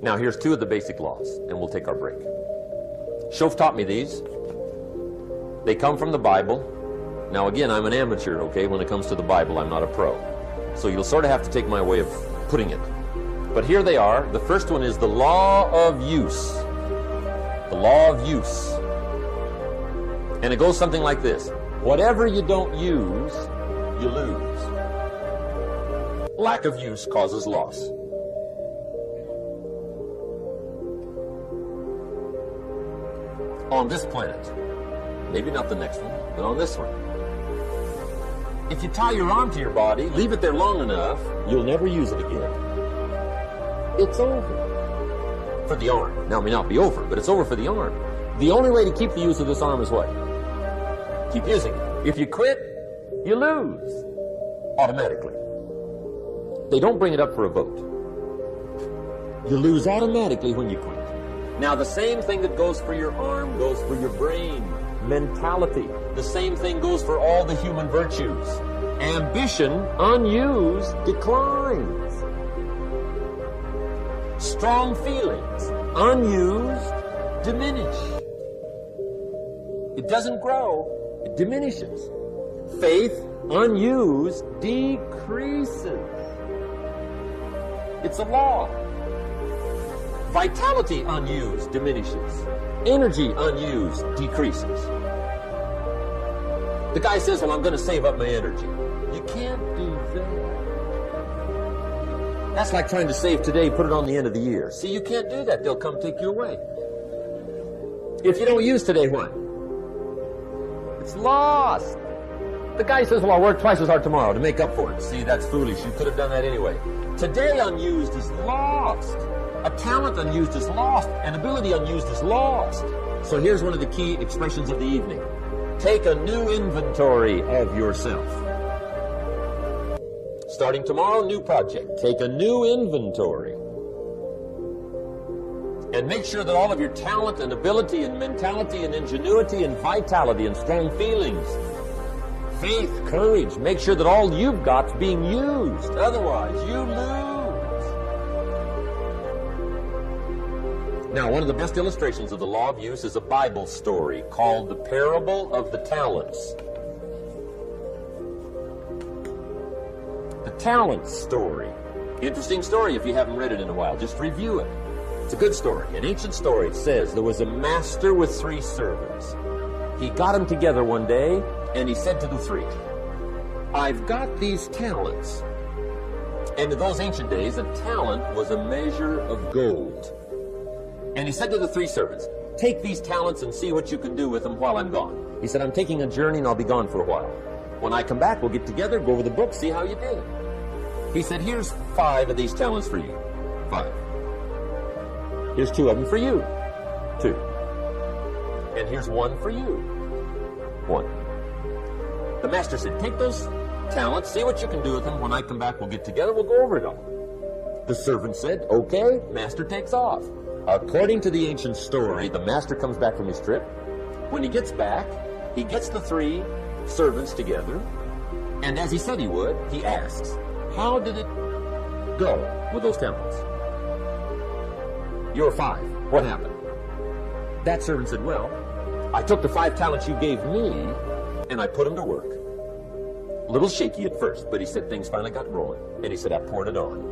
Now here's two of the basic laws, and we'll take our break. Shof taught me these. They come from the Bible. Now again, I'm an amateur, okay? When it comes to the Bible, I'm not a pro. So you'll sort of have to take my way of putting it. But here they are. The first one is the law of use. The law of use. And it goes something like this. Whatever you don't use, you lose. Lack of use causes loss. On this planet, maybe not the next one, but on this one, if you tie your arm to your body, leave it there long enough, you'll never use it again. It's over. For the arm. Now, it may not be over, but it's over for the arm. The only way to keep the use of this arm is what? Keep using it. If you quit, you lose. Automatically. They don't bring it up for a vote. You lose automatically when you quit. Now, the same thing that goes for your arm goes for your brain, mentality. The same thing goes for all the human virtues. Ambition, unused, declines. Strong feelings, unused, diminish. It doesn't grow, it diminishes. Faith, unused, decreases. It's a law. Vitality, unused, diminishes. Energy, unused, decreases. The guy says, well, I'm going to save up my energy. You can't do that. That's like trying to save today, put it on the end of the year. See, you can't do that. They'll come take you away. If you don't use today, what? It's lost. The guy says, well, I'll work twice as hard tomorrow to make up for it. See, that's foolish. You could have done that anyway. Today unused is lost. A talent unused is lost. An ability unused is lost. So here's one of the key expressions of the evening. Take a new inventory of yourself. Starting tomorrow, new project. Take a new inventory. And make sure that all of your talent and ability and mentality and ingenuity and vitality and strong feelings, faith, courage, make sure that all you've got's being used. Otherwise, you lose. Now, one of the best illustrations of the law of use is a Bible story called the Parable of the Talents. The Talents story. Interesting story if you haven't read it in a while. Just review it. It's a good story. An ancient story. It says there was a master with 3 servants. He got them together one day and he said to the 3, I've got these talents. And in those ancient days, a talent was a measure of gold. And he said to the 3 servants, take these talents and see what you can do with them while I'm gone. He said, I'm taking a journey and I'll be gone for a while. When I come back, we'll get together, go over the book, see how you did. He said, here's 5 of these talents for you. 5. Here's 2 of them for you. 2. And here's 1 for you. 1. The master said, take those talents, see what you can do with them. When I come back, we'll get together, we'll go over it all. The servant said, okay. Master takes off. According to the ancient story, the master comes back from his trip. When he gets back, he gets the 3 servants together, and as he said he would, he asks, how did it go with those talents? You're 5. What happened? That servant said, well, I took the 5 talents you gave me, and I put them to work. A little shaky at first, but he said things finally got rolling. And he said, I poured it on.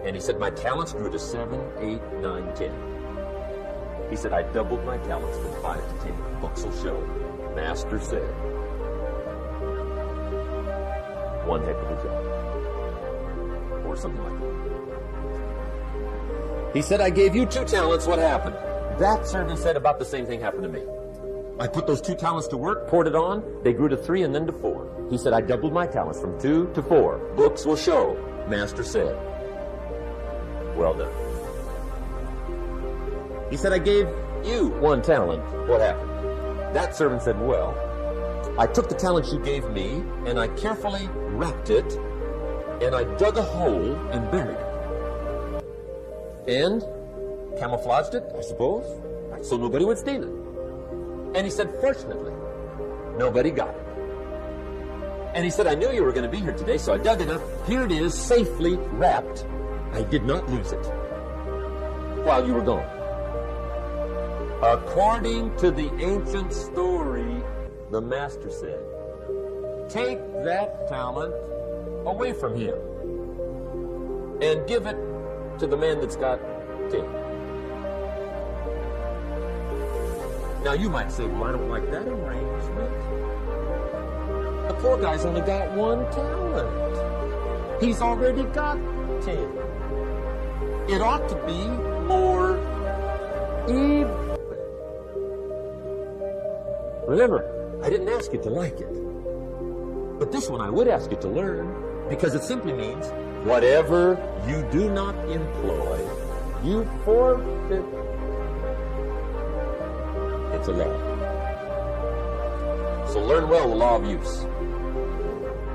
And he said, my talents grew to 7, 8, 9, 10. He said, I doubled my talents from 5 to 10. Books will show. Master said, one heck of a job. Or something like that. He said, I gave you 2 talents. What happened? That servant said about the same thing happened to me. I put those 2 talents to work, poured it on. They grew to 3 and then to 4. He said, I doubled my talents from 2 to 4. Books will show. Master said, well done. He said, I gave you 1 talent. What happened? That servant said, well, I took the talent you gave me, and I carefully wrapped it, and I dug a hole and buried it. And camouflaged it, I suppose, so nobody would steal it. And he said, fortunately, nobody got it. And he said, I knew you were going to be here today, so I dug it up. Here it is, safely wrapped. I did not lose it. while you were gone. According to the ancient story, the master said, take that talent away from him and give it to the man that's got 10. Now you might say, well, I don't like that arrangement. The poor guy's only got 1 talent. He's already got 10. It ought to be more even. Remember, I didn't ask you to like it. But this one I would ask you to learn, because it simply means whatever you do not employ, you forfeit. It's a law. So learn well the law of use.